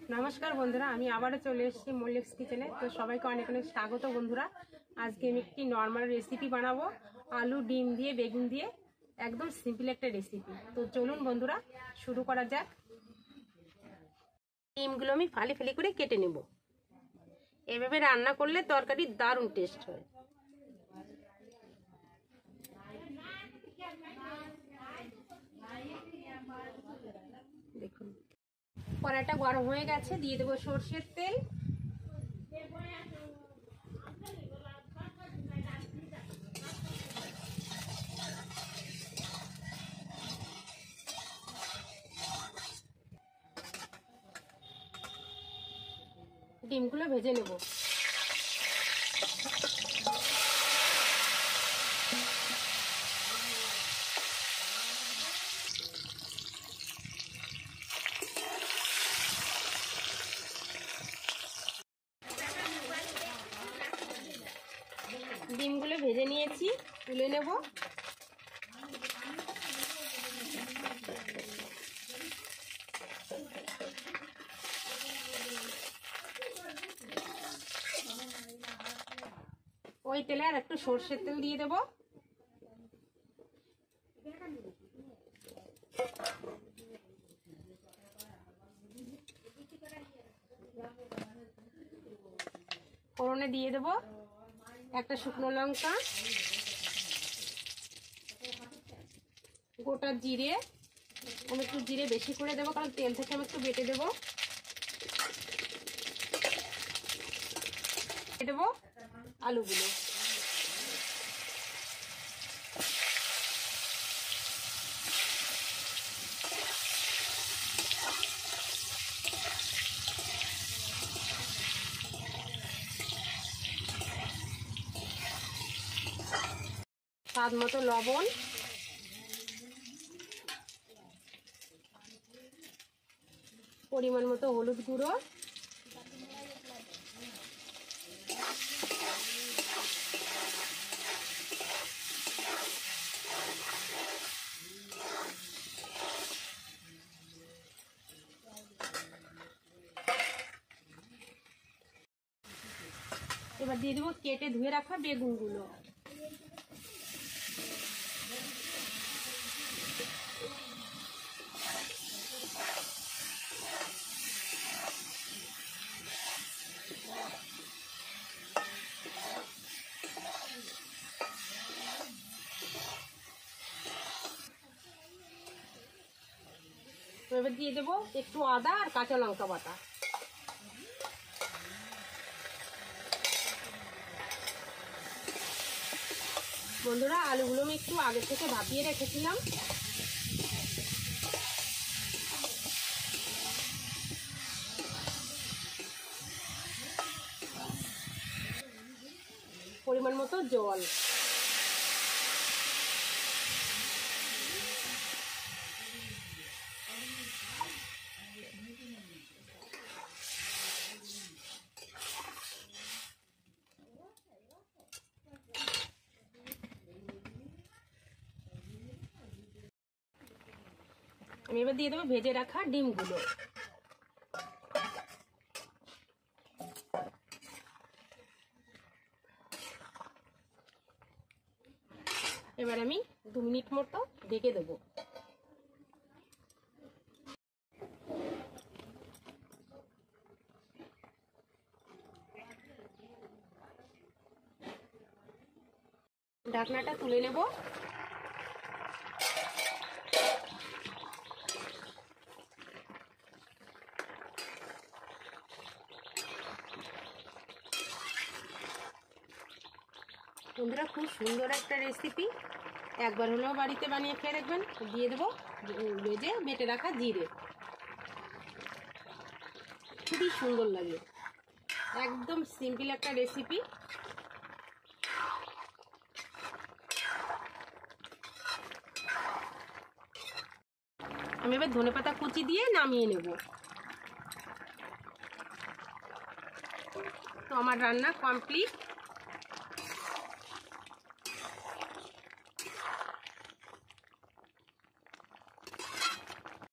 नमस्कार बंधुरा आमी आबारो चले एसेछि मल्लिक्स किचेने। तो सबाइके अनेक अनेक स्वागत बंधुरा। आज के आमी एकटी नर्माल रेसिपि बानाबो आलू डिम दिए बेगुन दिए एकदम सिम्पल एक रेसिपि। तो चलुन बंधुरा शुरू करा जाक। डिमगुलो आमी फाली फाली करे केटे नेब। एभाবে রান্না করলে তরকারি দারুণ টেস্ট হয়। দেখুন কড়াইটা গরম হয়ে গেছে, দিয়ে দেব সরষের তেল। ডিমগুলো ভেজে নেব। ডিমগুলো ভেজে নিয়েছি, তুলে নেব। ওই তেলে আর একটু সরষের তেল দিয়ে দেব। ফোড়নে দিয়ে দেব একটা শুকনো লঙ্কা, গোটা জিরে। আমি একটু জিরে বেশি করে দেবো কারণ তেল থেকে আমি একটু বেটে দেবো। দেবো আলুগুলো। স্বাদ মতো লবণ, পরিমাণ মতো হলুদ গুঁড়ো, এবার দিয়ে দেবো কেটে ধুয়ে রাখা বেগুনগুলো। এবার দিয়ে দেবো একটু আদা আর কাঁচা লঙ্কা বাটা। বন্ধুরা আলুগুলো আমি একটু আগে থেকে ভাপিয়ে রেখেছিলাম। পরিমাণ মতো জল। আমি এবার দিয়ে দেবো ভেজে রাখা ডিমগুলো। এবার আমি 2 মিনিট মতো ঢেকে দেবো। ঢাকনাটা তুলে নেব। বন্ধুরা খুব সুন্দর একটা রেসিপি, একবার হলেও বাড়িতে বানিয়ে খেয়ে দেখবেন। দিয়ে দেবো ভেজে বেটে রাখা জিরে, খুবই সুন্দর লাগে। একদম সিম্পল একটা রেসিপি। আমি এবার ধনেপাতা কুচি দিয়ে নামিয়ে নেব। তো আমার রান্না কমপ্লিট।